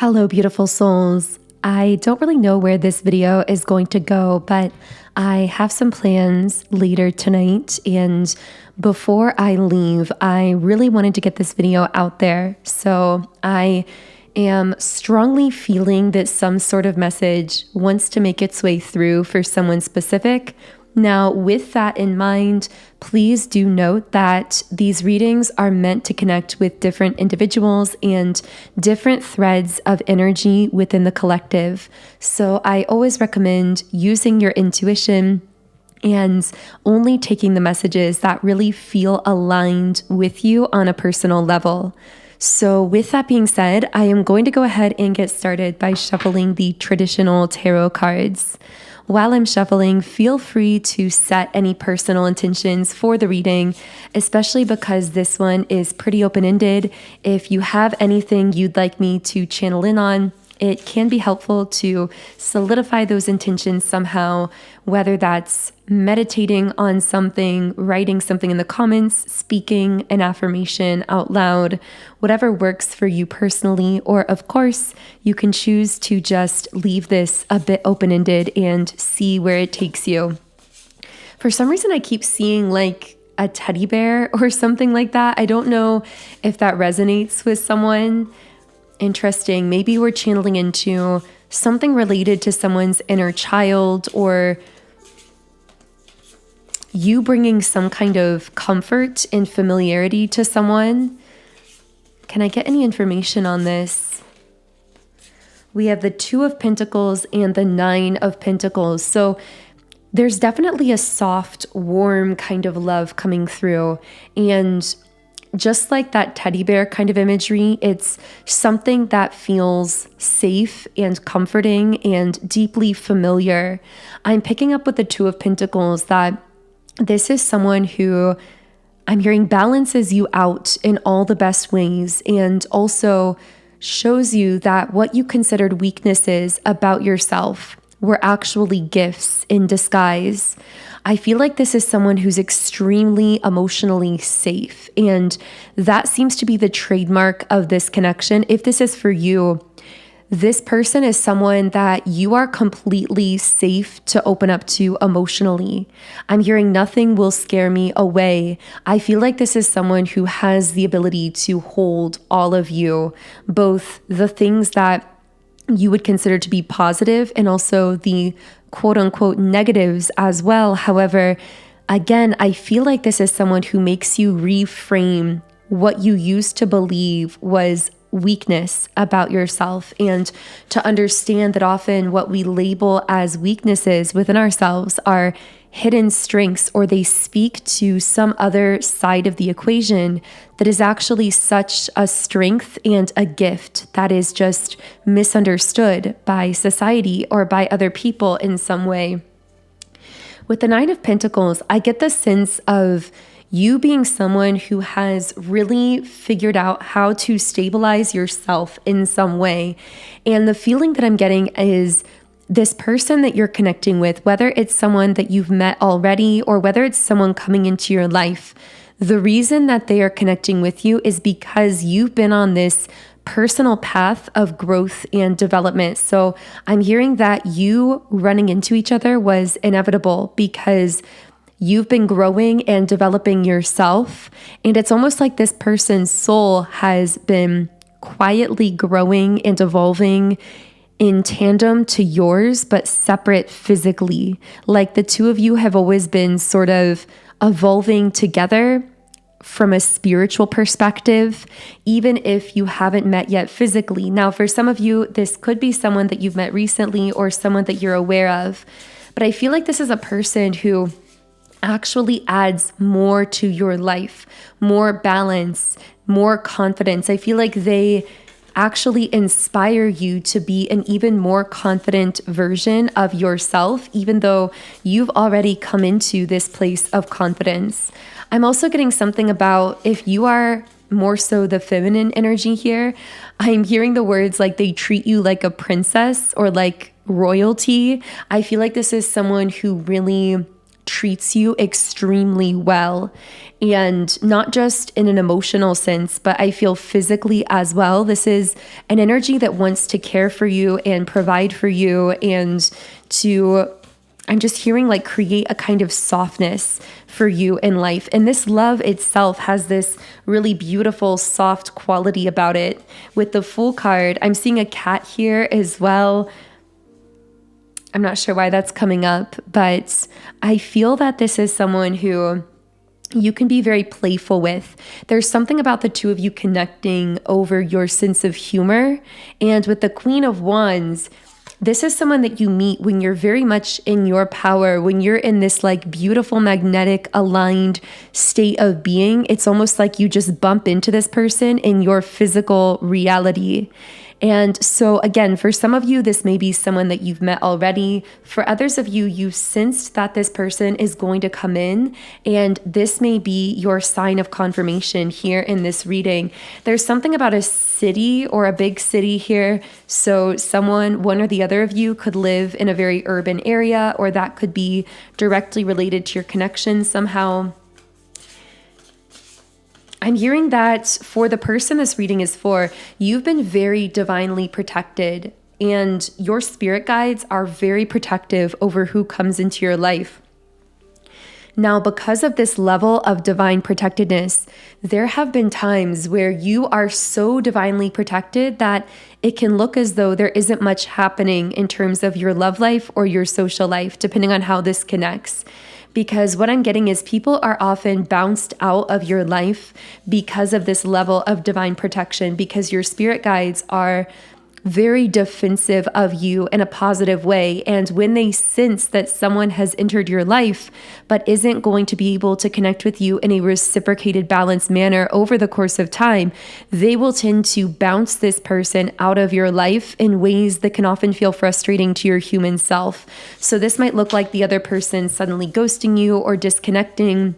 Hello, beautiful souls. I don't really know where this video is going to go, but I have some plans later tonight. And before I leave, I really wanted to get this video out there. So I am strongly feeling that some sort of message wants to make its way through for someone specific. Now, with that in mind, please do note that these readings are meant to connect with different individuals and different threads of energy within the collective. So I always recommend using your intuition and only taking the messages that really feel aligned with you on a personal level. So with that being said, I am going to go ahead and get started by shuffling the traditional tarot cards. While I'm shuffling, feel free to set any personal intentions for the reading, especially because this one is pretty open-ended. If you have anything you'd like me to channel in on, it can be helpful to solidify those intentions somehow, whether that's meditating on something, writing something in the comments, speaking an affirmation out loud, whatever works for you personally. Or of course, you can choose to just leave this a bit open-ended and see where it takes you. For some reason, I keep seeing like a teddy bear or something like that. I don't know if that resonates with someone. Interesting. Maybe we're channeling into something related to someone's inner child, or you bringing some kind of comfort and familiarity to someone. Can I get any information on this? We have the Two of Pentacles and the Nine of Pentacles. So there's definitely a soft, warm kind of love coming through. And just like that teddy bear kind of imagery, it's something that feels safe and comforting and deeply familiar. I'm picking up with the Two of Pentacles that this is someone who I'm hearing balances you out in all the best ways, and also shows you that what you considered weaknesses about yourself were actually gifts in disguise. I feel like this is someone who's extremely emotionally safe, and that seems to be the trademark of this connection. If this is for you, this person is someone that you are completely safe to open up to emotionally. I'm hearing nothing will scare me away. I feel like this is someone who has the ability to hold all of you, both the things that you would consider to be positive and also the quote unquote negatives as well. However, again, I feel like this is someone who makes you reframe what you used to believe was weakness about yourself, and to understand that often what we label as weaknesses within ourselves are hidden strengths, or they speak to some other side of the equation that is actually such a strength and a gift that is just misunderstood by society or by other people in some way. With the Nine of Pentacles, I get the sense of you being someone who has really figured out how to stabilize yourself in some way. And the feeling that I'm getting is this person that you're connecting with, whether it's someone that you've met already or whether it's someone coming into your life, the reason that they are connecting with you is because you've been on this personal path of growth and development. So I'm hearing that you running into each other was inevitable because you've been growing and developing yourself. And it's almost like this person's soul has been quietly growing and evolving in tandem to yours, but separate physically. Like the two of you have always been sort of evolving together from a spiritual perspective, even if you haven't met yet physically. Now, for some of you, this could be someone that you've met recently or someone that you're aware of. But I feel like this is a person who actually adds more to your life, more balance, more confidence. I feel like they actually inspire you to be an even more confident version of yourself, even though you've already come into this place of confidence. I'm also getting something about if you are more so the feminine energy here, I'm hearing the words like they treat you like a princess or like royalty. I feel like this is someone who really treats you extremely well. And not just in an emotional sense, but I feel physically as well. This is an energy that wants to care for you and provide for you and I'm just hearing like create a kind of softness for you in life. And this love itself has this really beautiful, soft quality about it. With the Fool card, I'm seeing a cat here as well. I'm not sure why that's coming up, but I feel that this is someone who you can be very playful with. There's something about the two of you connecting over your sense of humor. And with the Queen of Wands, this is someone that you meet when you're very much in your power, when you're in this like beautiful, magnetic, aligned state of being. It's almost like you just bump into this person in your physical reality. And so again, for some of you, this may be someone that you've met already. For others of you, you sensed that this person is going to come in, and this may be your sign of confirmation here in this reading. There's something about a city or a big city here. So someone, one or the other of you, could live in a very urban area, or that could be directly related to your connection somehow. I'm hearing that for the person this reading is for, you've been very divinely protected, and your spirit guides are very protective over who comes into your life. Now, because of this level of divine protectedness, there have been times where you are so divinely protected that it can look as though there isn't much happening in terms of your love life or your social life, depending on how this connects. Because what I'm getting is people are often bounced out of your life because of this level of divine protection, because your spirit guides are very defensive of you in a positive way. And when they sense that someone has entered your life but isn't going to be able to connect with you in a reciprocated, balanced manner over the course of time, they will tend to bounce this person out of your life in ways that can often feel frustrating to your human self. So this might look like the other person suddenly ghosting you or disconnecting,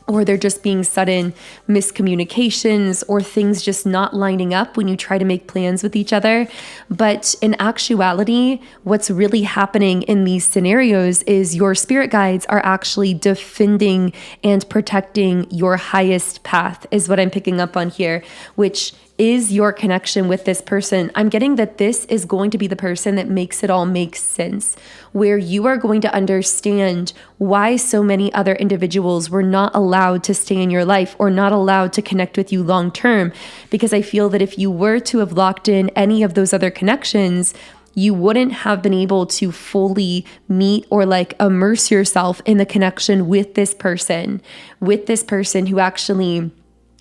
or they're just being sudden miscommunications, or things just not lining up when you try to make plans with each other. But in actuality, what's really happening in these scenarios is your spirit guides are actually defending and protecting your highest path, is what I'm picking up on here, which is your connection with this person. I'm getting that this is going to be the person that makes it all make sense, where you are going to understand why so many other individuals were not allowed to stay in your life or not allowed to connect with you long term. Because I feel that if you were to have locked in any of those other connections, you wouldn't have been able to fully meet or like immerse yourself in the connection with this person who actually,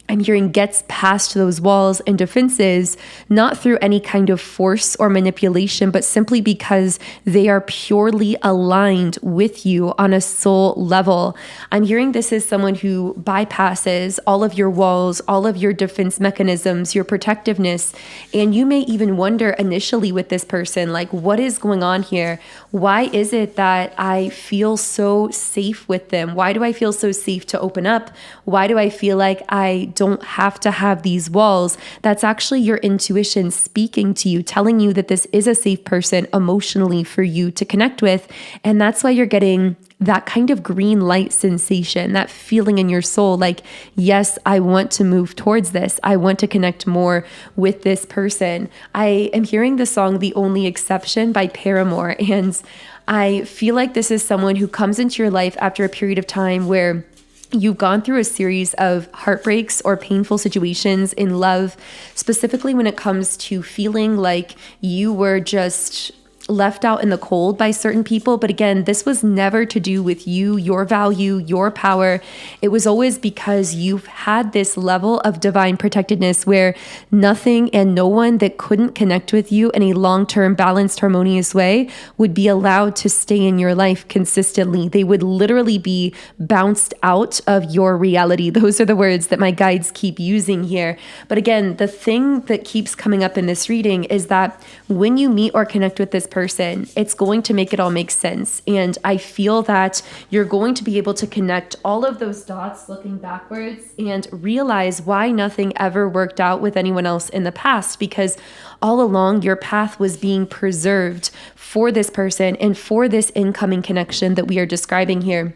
I'm hearing, gets past those walls and defenses, not through any kind of force or manipulation, but simply because they are purely aligned with you on a soul level. I'm hearing this is someone who bypasses all of your walls, all of your defense mechanisms, your protectiveness. And you may even wonder initially with this person, like, what is going on here? Why is it that I feel so safe with them? Why do I feel so safe to open up? Why do I feel like I don't have to have these walls? That's actually your intuition speaking to you, telling you that this is a safe person emotionally for you to connect with. And that's why you're getting that kind of green light sensation, that feeling in your soul, like, yes, I want to move towards this. I want to connect more with this person. I am hearing the song The Only Exception by Paramore, and I feel like this is someone who comes into your life after a period of time where you've gone through a series of heartbreaks or painful situations in love, specifically when it comes to feeling like you were just left out in the cold by certain people. But again, this was never to do with you, your value, your power. It was always because you've had this level of divine protectedness where nothing and no one that couldn't connect with you in a long-term, balanced, harmonious way would be allowed to stay in your life consistently. They would literally be bounced out of your reality. Those are the words that my guides keep using here. But again, the thing that keeps coming up in this reading is that when you meet or connect with this person, it's going to make it all make sense. And I feel that you're going to be able to connect all of those dots looking backwards and realize why nothing ever worked out with anyone else in the past, because all along your path was being preserved for this person and for this incoming connection that we are describing here.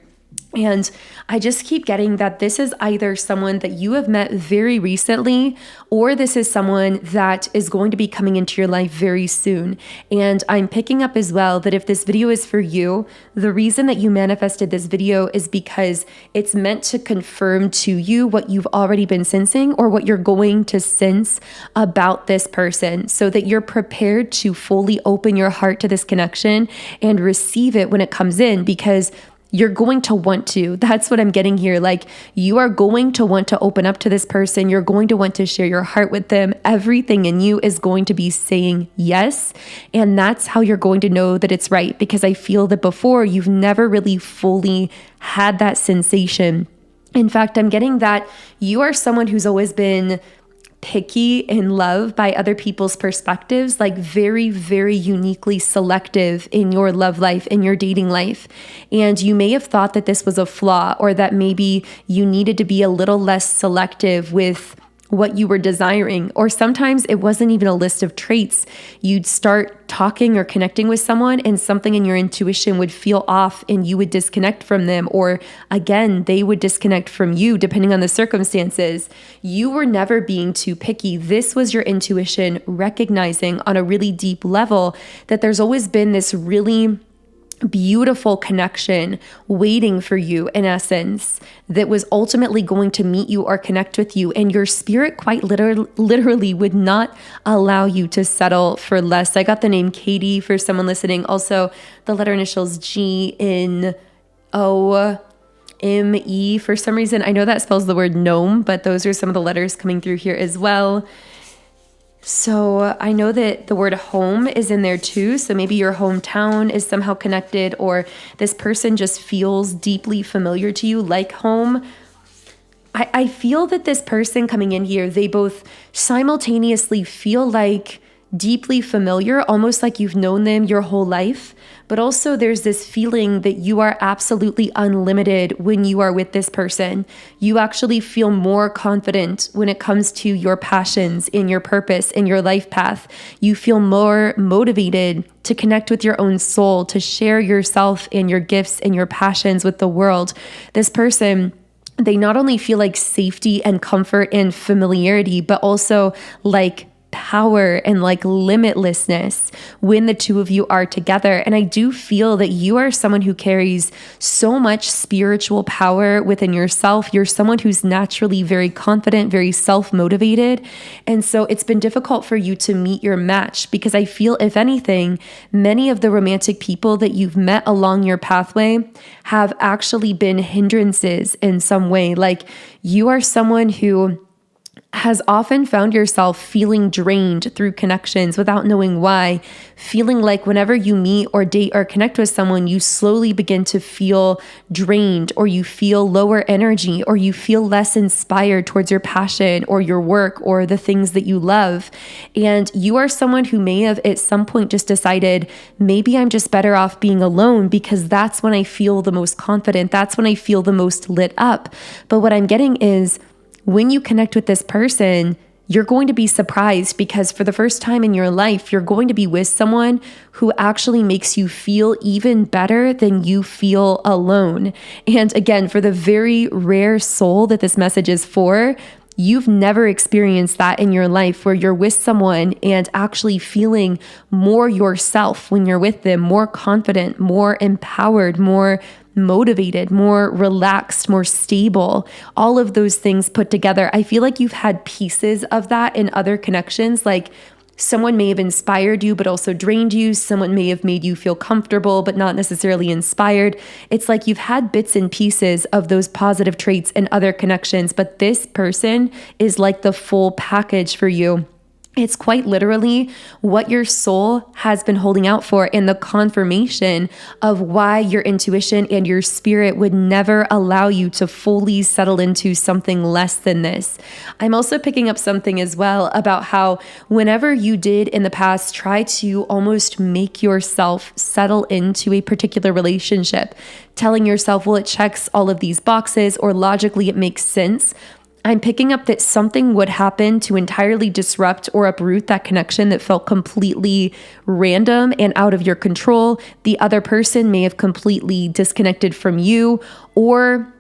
And I just keep getting that this is either someone that you have met very recently, or this is someone that is going to be coming into your life very soon. And I'm picking up as well that if this video is for you, the reason that you manifested this video is because it's meant to confirm to you what you've already been sensing or what you're going to sense about this person, so that you're prepared to fully open your heart to this connection and receive it when it comes in, because you're going to want to. That's what I'm getting here. Like, you are going to want to open up to this person. You're going to want to share your heart with them. Everything in you is going to be saying yes. And that's how you're going to know that it's right, because I feel that before you've never really fully had that sensation. In fact, I'm getting that you are someone who's always been picky in love by other people's perspectives, like very, very uniquely selective in your love life, in your dating life. And you may have thought that this was a flaw, or that maybe you needed to be a little less selective with what you were desiring. Or sometimes it wasn't even a list of traits. You'd start talking or connecting with someone and something in your intuition would feel off and you would disconnect from them. Or again, they would disconnect from you depending on the circumstances. You were never being too picky. This was your intuition recognizing on a really deep level that there's always been this really beautiful connection waiting for you, in essence, that was ultimately going to meet you or connect with you. And your spirit quite literally would not allow you to settle for less. I got the name Katie for someone listening. Also, the letter initials 𝗬𝚻 for some reason. I know that spells the word gnome, but those are some of the letters coming through here as well. So I know that the word home is in there too. So maybe your hometown is somehow connected, or this person just feels deeply familiar to you, like home. I feel that this person coming in here, they both simultaneously feel like deeply familiar, almost like you've known them your whole life. But also there's this feeling that you are absolutely unlimited when you are with this person. You actually feel more confident when it comes to your passions, in your purpose, in your life path. You feel more motivated to connect with your own soul, to share yourself and your gifts and your passions with the world. This person, they not only feel like safety and comfort and familiarity, but also like power and like limitlessness when the two of you are together. And I do feel that you are someone who carries so much spiritual power within yourself. You're someone who's naturally very confident, very self-motivated. And so it's been difficult for you to meet your match, because I feel, if anything, many of the romantic people that you've met along your pathway have actually been hindrances in some way. Like, you are someone who has often found yourself feeling drained through connections without knowing why, feeling like whenever you meet or date or connect with someone, you slowly begin to feel drained, or you feel lower energy, or you feel less inspired towards your passion or your work or the things that you love. And you are someone who may have at some point just decided, maybe I'm just better off being alone, because that's when I feel the most confident. That's when I feel the most lit up. But what I'm getting is, when you connect with this person, you're going to be surprised, because for the first time in your life, you're going to be with someone who actually makes you feel even better than you feel alone. And again, for the very rare soul that this message is for, you've never experienced that in your life, where you're with someone and actually feeling more yourself when you're with them, more confident, more empowered, more motivated, more relaxed, more stable, all of those things put together. I feel like you've had pieces of that in other connections. Like, someone may have inspired you, but also drained you. Someone may have made you feel comfortable, but not necessarily inspired. It's like you've had bits and pieces of those positive traits in other connections, but this person is like the full package for you. It's quite literally what your soul has been holding out for, and the confirmation of why your intuition and your spirit would never allow you to fully settle into something less than this. I'm also picking up something as well about how whenever you did in the past try to almost make yourself settle into a particular relationship, telling yourself, well, it checks all of these boxes, or logically it makes sense, I'm picking up that something would happen to entirely disrupt or uproot that connection that felt completely random and out of your control. The other person may have completely disconnected from you, or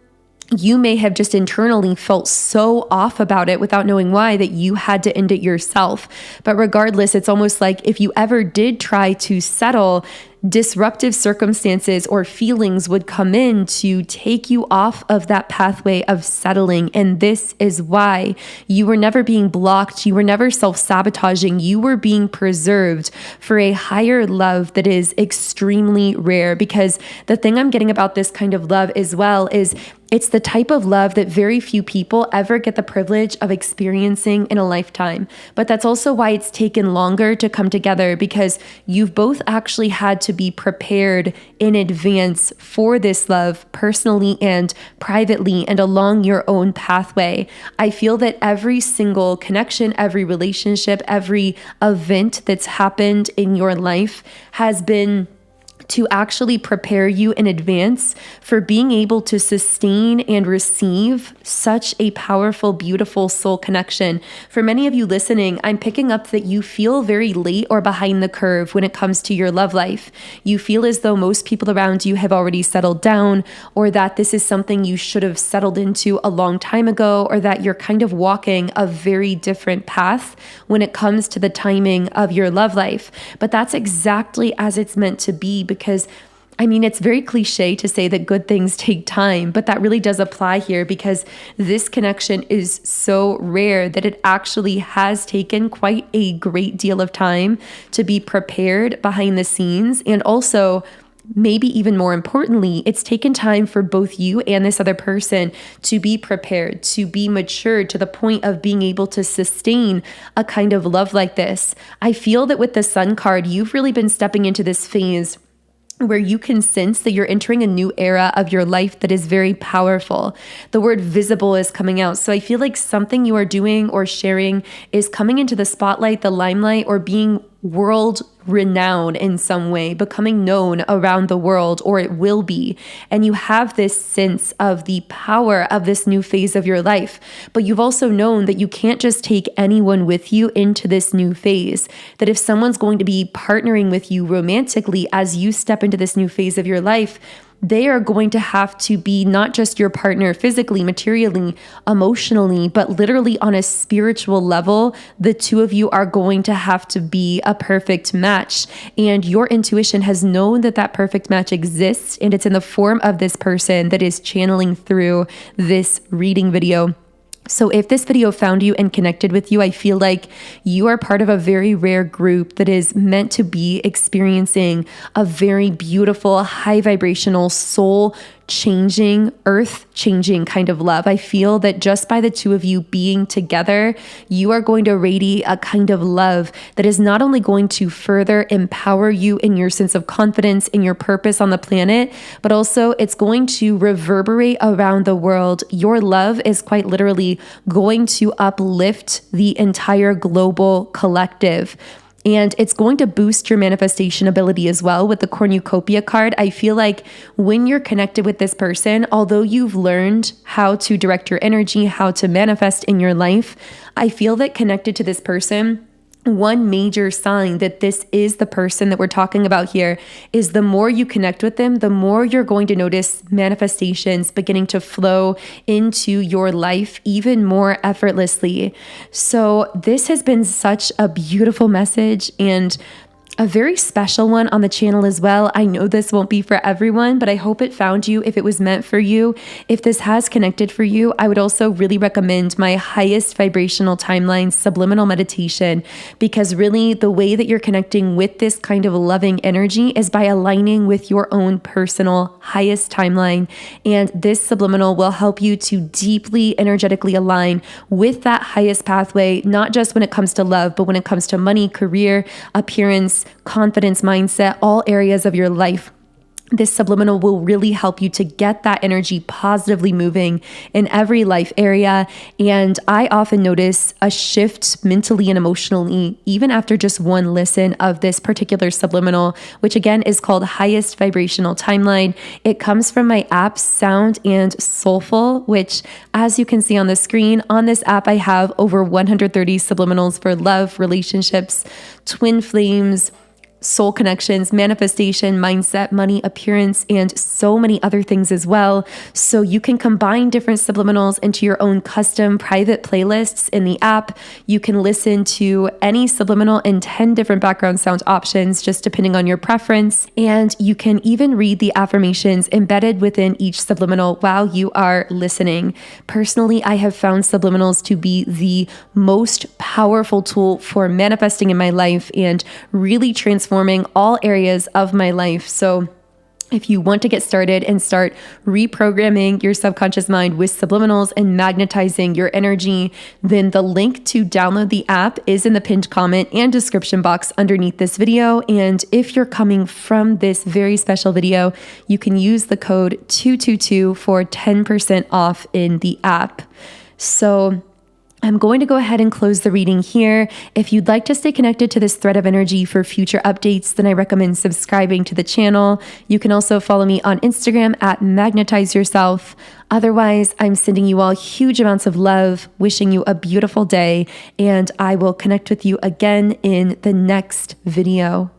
you may have just internally felt so off about it without knowing why that you had to end it yourself. But regardless, it's almost like if you ever did try to settle, disruptive circumstances or feelings would come in to take you off of that pathway of settling. And this is why you were never being blocked. You were never self-sabotaging. You were being preserved for a higher love that is extremely rare. Because the thing I'm getting about this kind of love as well is it's the type of love that very few people ever get the privilege of experiencing in a lifetime. But that's also why it's taken longer to come together, because you've both actually had to be prepared in advance for this love, personally and privately and along your own pathway. I feel that every single connection, every relationship, every event that's happened in your life has been to actually prepare you in advance for being able to sustain and receive such a powerful, beautiful soul connection. For many of you listening, I'm picking up that you feel very late or behind the curve when it comes to your love life. You feel as though most people around you have already settled down, or that this is something you should have settled into a long time ago, or that you're kind of walking a very different path when it comes to the timing of your love life. But that's exactly as it's meant to be, because it's very cliche to say that good things take time, but that really does apply here, because this connection is so rare that it actually has taken quite a great deal of time to be prepared behind the scenes. And also, maybe even more importantly, it's taken time for both you and this other person to be prepared, to be matured to the point of being able to sustain a kind of love like this. I feel that with the Sun card, you've really been stepping into this phase where you can sense that you're entering a new era of your life that is very powerful. The word visible is coming out. So I feel like something you are doing or sharing is coming into the spotlight, the limelight, or being world renowned in some way, becoming known around the world, or it will be. And you have this sense of the power of this new phase of your life. But you've also known that you can't just take anyone with you into this new phase. That if someone's going to be partnering with you romantically as you step into this new phase of your life, they are going to have to be not just your partner physically, materially, emotionally, but literally on a spiritual level. The two of you are going to have to be a perfect match. And your intuition has known that that perfect match exists, and it's in the form of this person that is channeling through this reading video. So if this video found you and connected with you, I feel like you are part of a very rare group that is meant to be experiencing a very beautiful, high vibrational, soul changing, earth changing kind of love. I feel that just by the two of you being together, you are going to radiate a kind of love that is not only going to further empower you in your sense of confidence, in your purpose on the planet, but also it's going to reverberate around the world. Your love is quite literally going to uplift the entire global collective. And it's going to boost your manifestation ability as well with the 𝗬𝗍𝗶𝘶𝘆 card. I feel like when you're connected with this person, although you've learned how to direct your energy, how to manifest in your life, I feel that connected to this person, one major sign that this is the person that we're talking about here is the more you connect with them, the more you're going to notice manifestations beginning to flow into your life even more effortlessly. So this has been such a beautiful message and a very special one on the channel as well. I know this won't be for everyone, but I hope it found you if it was meant for you. If this has connected for you, I would also really recommend my highest vibrational timeline subliminal meditation, because really the way that you're connecting with this kind of loving energy is by aligning with your own personal highest timeline. And this subliminal will help you to deeply energetically align with that highest pathway, not just when it comes to love, but when it comes to money, career, appearance, confidence, mindset, all areas of your life. this subliminal will really help you to get that energy positively moving in every life area. And I often notice a shift mentally and emotionally, even after just one listen of this particular subliminal, which again is called Highest-Vibrational Timeline. It comes from my app, Sound and Soulful, which, as you can see on the screen, on this app, I have over 130 subliminals for love, relationships, twin flames, soul connections, manifestation, mindset, money, appearance, and so many other things as well. So you can combine different subliminals into your own custom private playlists in the app. You can listen to any subliminal in 10 different background sound options, just depending on your preference. And you can even read the affirmations embedded within each subliminal while you are listening. Personally, I have found subliminals to be the most powerful tool for manifesting in my life and really transforming all areas of my life. So if you want to get started and start reprogramming your subconscious mind with subliminals and magnetizing your energy, then the link to download the app is in the pinned comment and description box underneath this video. And if you're coming from this very special video, you can use the code 222 for 10% off in the app. So I'm going to go ahead and close the reading here. If you'd like to stay connected to this thread of energy for future updates, then I recommend subscribing to the channel. You can also follow me on Instagram at Magnetize Yourself. Otherwise, I'm sending you all huge amounts of love, wishing you a beautiful day, and I will connect with you again in the next video.